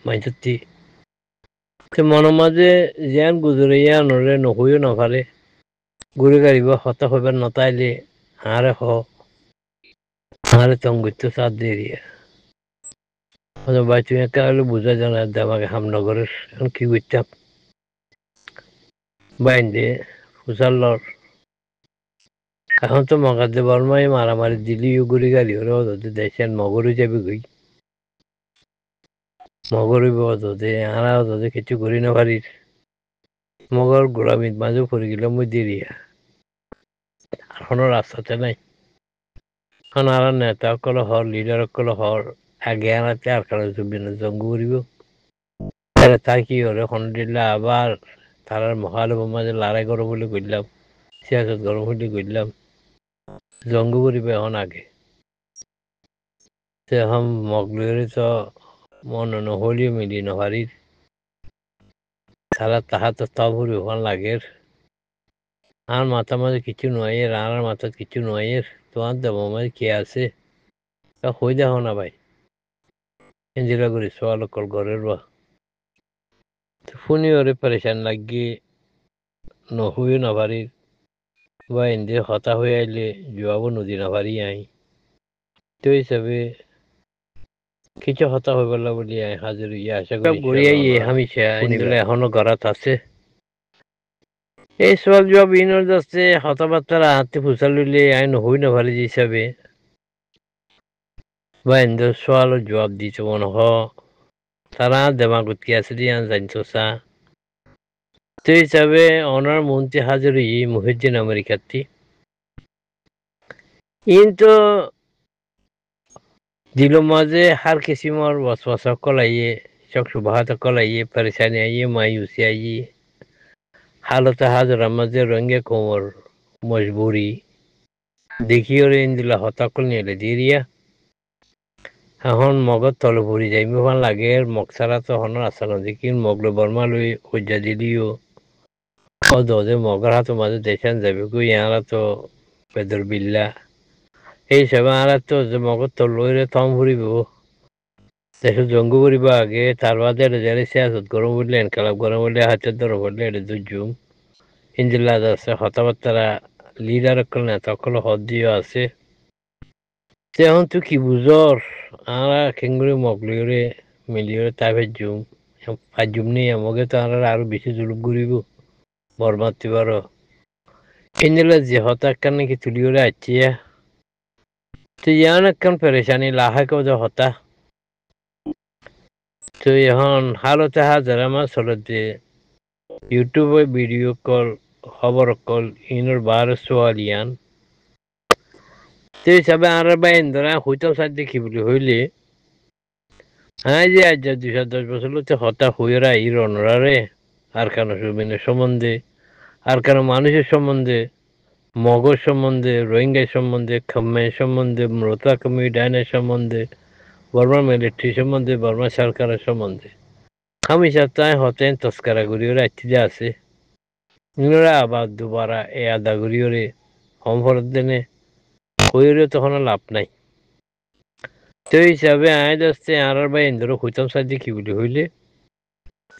মাইজতি মনৰ মাজে জিয়ান গুজৰিয়া নৰে নহয়ও নভাৰে গুৰি গাড়িব হতা হব নতাইলে হাড়ে হ হাড়ে তংগুত সাথ দিয়ে বাইতু একা হলে বুঝা জানা আমাকে হামনগরের এখন কি করতাম বাইন্দে ফুসাল্লর এখন তো মগাদে বর্মাই মারামারি দিলি গুড়ি গাড়ি হলে দেশের মগরু যাবে গই মগরু দে আরা দে কিছু করি না পারির মগর গোলামিত মাঝে পড়ে গেলাম মই দেরিয়া এখনো রাস্তাতে নাই এখন আর নেতা সকল হর লিডার সকল হর আগে আনাতে আর কারো চুবি না জঙ্গু করিব তাই কি হলে এখন দিলে আবার তার মহালভর মাঝে লড়াই করো বলে করলাম সিয়াসত গরম হলে করলাম জঙ্গু করিবে এখন আগে এখন মগলরে তো মন নহলিও মিলি নহারির তারা তাহা তো তবুরি ওখান লাগের আর মাথা মাঝে কিছু নয় আর মাথা কিছু নয় তোমার দেব মাঝে কে আছে তা হয়ে দেখো না ভাই এঞ্জিলা করি সোয়াল কল ঘরের বা ফুনি ওরে পরেশান লাগিয়ে নহুয়ে নভারির বা এনজে হতা হয়ে আইলে জবাবও নদী নভারি আই তো হিসাবে কিছু হতা হয়ে গেল বলি হাজির ইয়ে আশা করি গড়িয়াই হামিশা ইন্দুলে এখনো গড়াত আছে এই সোয়াল জবাব ইনর যাচ্ছে হতাবার্তারা হাতে ফুসা লইলে আইন হই নভারি হিসাবে বা এনজে সোয়াল জবাব দিতে মনে হ তারা দেমাগুত কি আছে দিয়ে জানতো সা তো হিসাবে অনার মন্ত্রী হাজির মুহিউদ্দিন আমেরিকাতি কিন্তু দিল মাঝে হার কিসিমর ওয়াসওয়াসা কলাইয়ে চক সুবাহাত কলাইয়ে পরেশানি আইয়ে মায়ুসি আইয়ে হালত হাজরা মাঝে রঙে কোমর মজবুরি দেখিও রে ইন্দিলা হতাকল নিয়ে দিরিয়া এখন মগত তল ভরি যাইমি ভাল লাগে মগ ছাড়া তো হন আসা না দেখি মগলো বর্মা লই হজ্জা দিলিও ও দে মগর হাত মাঝে দেখান যাবে গো ইয়ারা তো পেদর বিল্লা এই সব আর তো মগত তল লইরে থম ভরিব দেশ জঙ্গু করিব আগে তার বাদে যারে সিয়াসত গরম উঠলে এনকালাপ গরম উঠলে হাতের ধরো পড়লে এটা দুজুম ইন্দিল্লাদ আছে হতাবার্তারা লিডার অকল নেতা অকল হদ দিও আছে এখন তুই কি বুঝর আমরা খেঙ্গুরি মগলিওরে মিলিওরে তাই ভাজুম নেই আমাকে তো আমরা আরো বেশি জুলুম করিব বরমাতি পারো ইন্দিল্লা যে হতা একখান নাকি তুলিওরে আছিয়া তো ইয়ান একখান পেরেশানি লাহা কেউ হতা তো এখন হালতে হাজার আমার চলতে ইউটিউবে ভিডিও কল খবর কল ইনোর বার সোয়ালিয়ান তো হিসাবে আর বাইন ধরা হইতাম সার দেখি বলি হইলে হ্যাঁ যে আজ 210 বছর হচ্ছে হতা হইরা এই রনরারে আর কেন সুবিনের সম্বন্ধে আর কেন মানুষের সম্বন্ধে মগজ সম্বন্ধে রোহিঙ্গার সম্বন্ধে খাম্মের সম্বন্ধে মৃতা কমিটি ডাইনের সম্বন্ধে বর্মা মিলিটারি সম্বন্ধে বর্মা সরকারের সম্বন্ধে আমি তাই হতেন তস্কারা গুড়িওরে আচ্ছিদে আছে ইনোরা আবার দুবারা এ আদা গুড়িওরে হম ফরত দেনে হইরে তখন লাভ নাই তো হিসাবে আয় আসতে আর বা ইন্দোর হইতাম সাহায্য কি বলি হইলে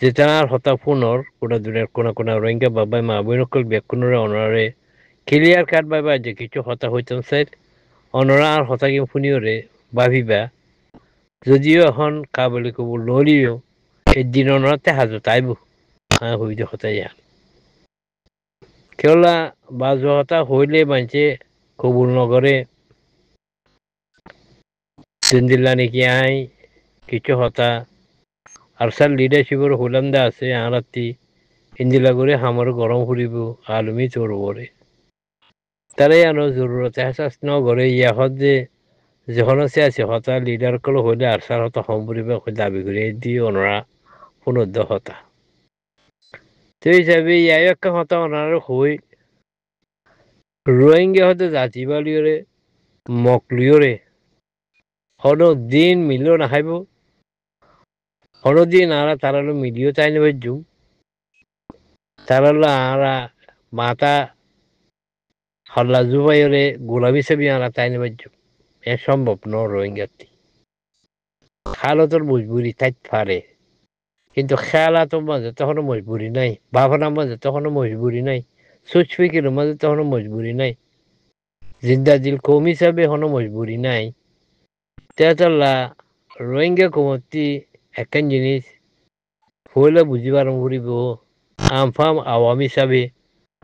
যে তার হতা পুনর কোটা দুনিয়ার কোনা রোহিঙ্গা বাবাই মা বই নকল ব্যাকুণরে অনারে ক্লিয়ার কাট বাবা যে কিছু হতা হইতাম সাইড অনরা আর হতা কি ফুনিওরে ভাবিবা যদিও এখন কাবলি কবুল নলিও এই দিন অনরাতে হাজত আইব হ্যাঁ হইতে হতাই কেওলা বাজ হতা হইলে মানছে কবুল নগরে দিল্লা নাকি আই কিছু হতা আর স্যার লিডারশিপের হুলান্দা আছে আরাতি ইন্দিলা করে আমার গরম ফুরিব আলমি চড়বরে তারাই আনো জরুরত এহসাস ন করে ইয়াহত যে যখন আছে হতা লিডার কল হইলে আর স্যার হতা হম ফুরিব দাবি করে দিয়ে ওনারা পুনর্দ হতা তো হিসাবে ইয়াই একটা হতা ওনারা হই রোহিঙ্গা হতে জাতি বালিওরে মকলিওরে হনো দিন মিলও নাখাইব হনো দিন আরা তারালো মিলিও চাই নেবে জুম তারালো আরা মাতা হল্লা জুবাইরে গোলামি ছবি আরা তাই নেবে জুম এ সম্ভব ন রোহিঙ্গাতি হালতর মজবুরি তাই পারে কিন্তু খেলাটোৰ মাজত তখনো মজবুৰি নাই ভাৱনাৰ মাজত তখনো মজবুৰি নাই সোচ ফিকিৰৰ মাজত তখনো মজবুৰি নাই জিন্দা দিল কৌম হিচাপে এখনো মজবুরি নাই তেতলা রোহিঙ্গা কমতি একখান জিনিস হইলে বুঝিব আরম্ভ করিব আমফাম আওয়াম হিসাবে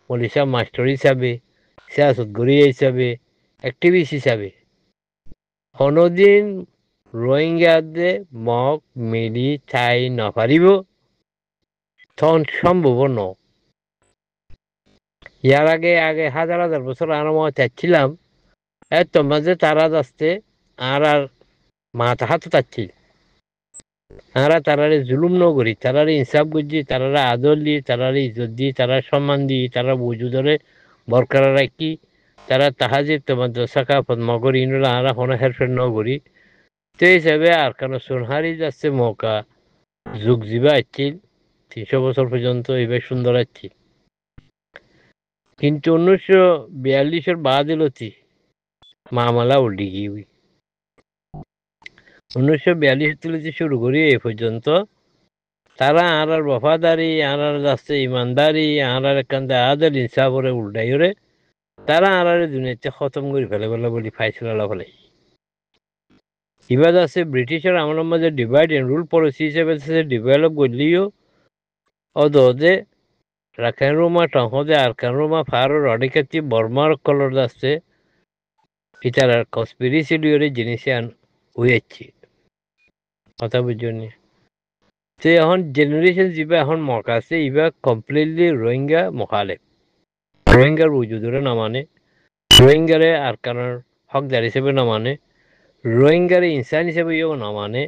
মলিসা মাস্টার হিসাবে সিয়াসতগরী হিসাবে অ্যাক্টিভিস্ট হিসাবে কোনোদিন রোহিঙ্গাদে মগ মিলি চাই নপারিব তখন সম্ভব ন ইয়ার আগে আগে হাজার হাজার বছর আমরা চাচ্ছিলাম এত মাঝে তারা আসতে আর আর মাথা হাত চাচ্ছিল আমরা তারারে জুলুম নগরি তারারে ইনসাফ গুজি তারারে আদর দি তারারে ইজ্জত দি তারা সম্মান দি তারা বুঝু ধরে বরকরার রাখি তারা তাহাজিব তোমার সাকাফত মগর ইনুলা আরা হনে হেরফের নগরি তো হিসাবে আর কেন সোনহারি যাচ্ছে মৌকা যুগ জীবা আসছিল 300 বছর পর্যন্ত এবার সুন্দর আসছিল কিন্তু 1942 বাদ এলতি মামলা উল্টি গিয়ে 1942 থেকে শুরু করি এই পর্যন্ত তারা আর বফাদারি আর যাচ্ছে ইমানদারি আর একান্তে আদল ইনসাফরে উল্টাই ওরে তারা আর দুনিয়াতে খতম করে ফেলে বলে ফাইসলা ফেলে এবার আছে ব্রিটিশের আমলের মাঝে ডিভাইড এন্ড রুল পলিসি হিসেবে ডেভেলপ করলেও অদে রাখাইন রোমা টহদে আরকান রোমা ফারো রডিকাতি বর্মার কলর যাচ্ছে এটার কনস্পিরেসি লিওরে জিনিসে হয়েছে কথা বুঝুনি তো এখন জেনারেশন যা এখন মকা আছে ইবা কমপ্লিটলি রোহিঙ্গা মখালেফ রোহিঙ্গার উজুদরে না মানে রোহিঙ্গারে আরকানের হকদার হিসেবে না মানে রোহিঙ্গারে ইনসান হিসেবে ইয়েও না মানে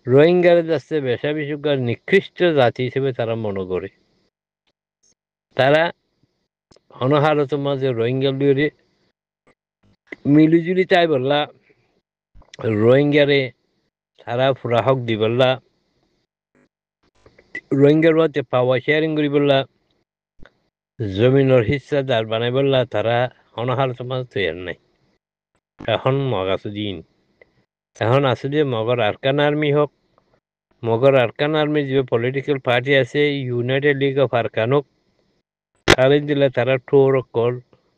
রোহিঙ্গারে যাচ্ছে বেশা বিশুকার নিকৃষ্ট জাতি হিসেবে তারা মনে করে তারা অনহারত মাঝে রোহিঙ্গা লিওরে মিলিজুলি তাই বললা রোহিঙ্গারে তারা পুরা হক দি বললা রোহিঙ্গার মধ্যে পাওয়া শেয়ারিং করি বললা জমিনের হিস্সাদার বানাই বললা তারা অনহারত মাঝে তৈরি নাই এখন মগ আছে দিন এখন আছে যে মগর আরকান আর্মি হোক মগর আরকান আর্মির যে পলিটিক্যাল পার্টি আছে ইউনাইটেড লিগ অফ আরকানক তাদের দিলে তারা ঠোর অকল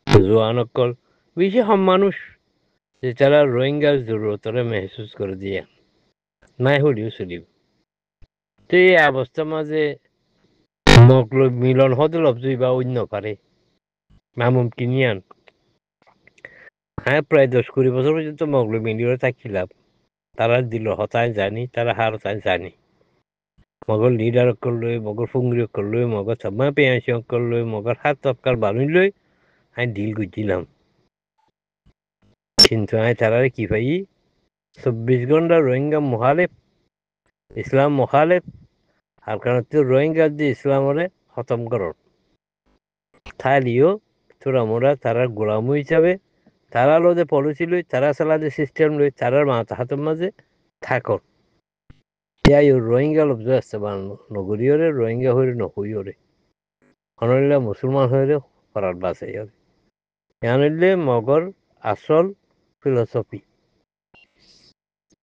জোয়ান অকল বেশি সব মানুষ যে তারা রোহিঙ্গার জরুরতরে মেহসুস করে দিয়ে নাই হলিও চলিব তো এই অবস্থার মাঝে মগল মিলন হতে লবজই বা অন্য পারে মামুম কিনিয়ান হ্যাঁ প্রায় 10-20 বছর পর্যন্ত মগল মিলিয়ে থাকছিলাম তারা দিল হতায় জানি তারা হার হতায় জানি মগর লিডার করলে মগর ফুংরি করলে মগর সামা পেঁয়াশি করলে মগর হাত তৎকাল বানুই লই আমি ডিল করছিলাম কিন্তু আমি তারা কি পাই 24 ঘন্টা রোহিঙ্গা মহালেফ ইসলাম মহালেফ আর কারণ রোহিঙ্গা দিয়ে ইসলামরে খতম করর থাইলিও তোরা মোরা তারা গোলাম হিসাবে তারা লোদে পলিসি লই তারা চালাদে সিস্টেম লই তারার মাথা হাতের মাঝে থাকর ইয়াই রোহিঙ্গা লব্জ আসছে বানানো নগরীয়রে রোহিঙ্গা হইরে নহইরে অনলিলা মুসলমান হইরে ফরার বাসাই হবে এনলে মগর আসল ফিলসফি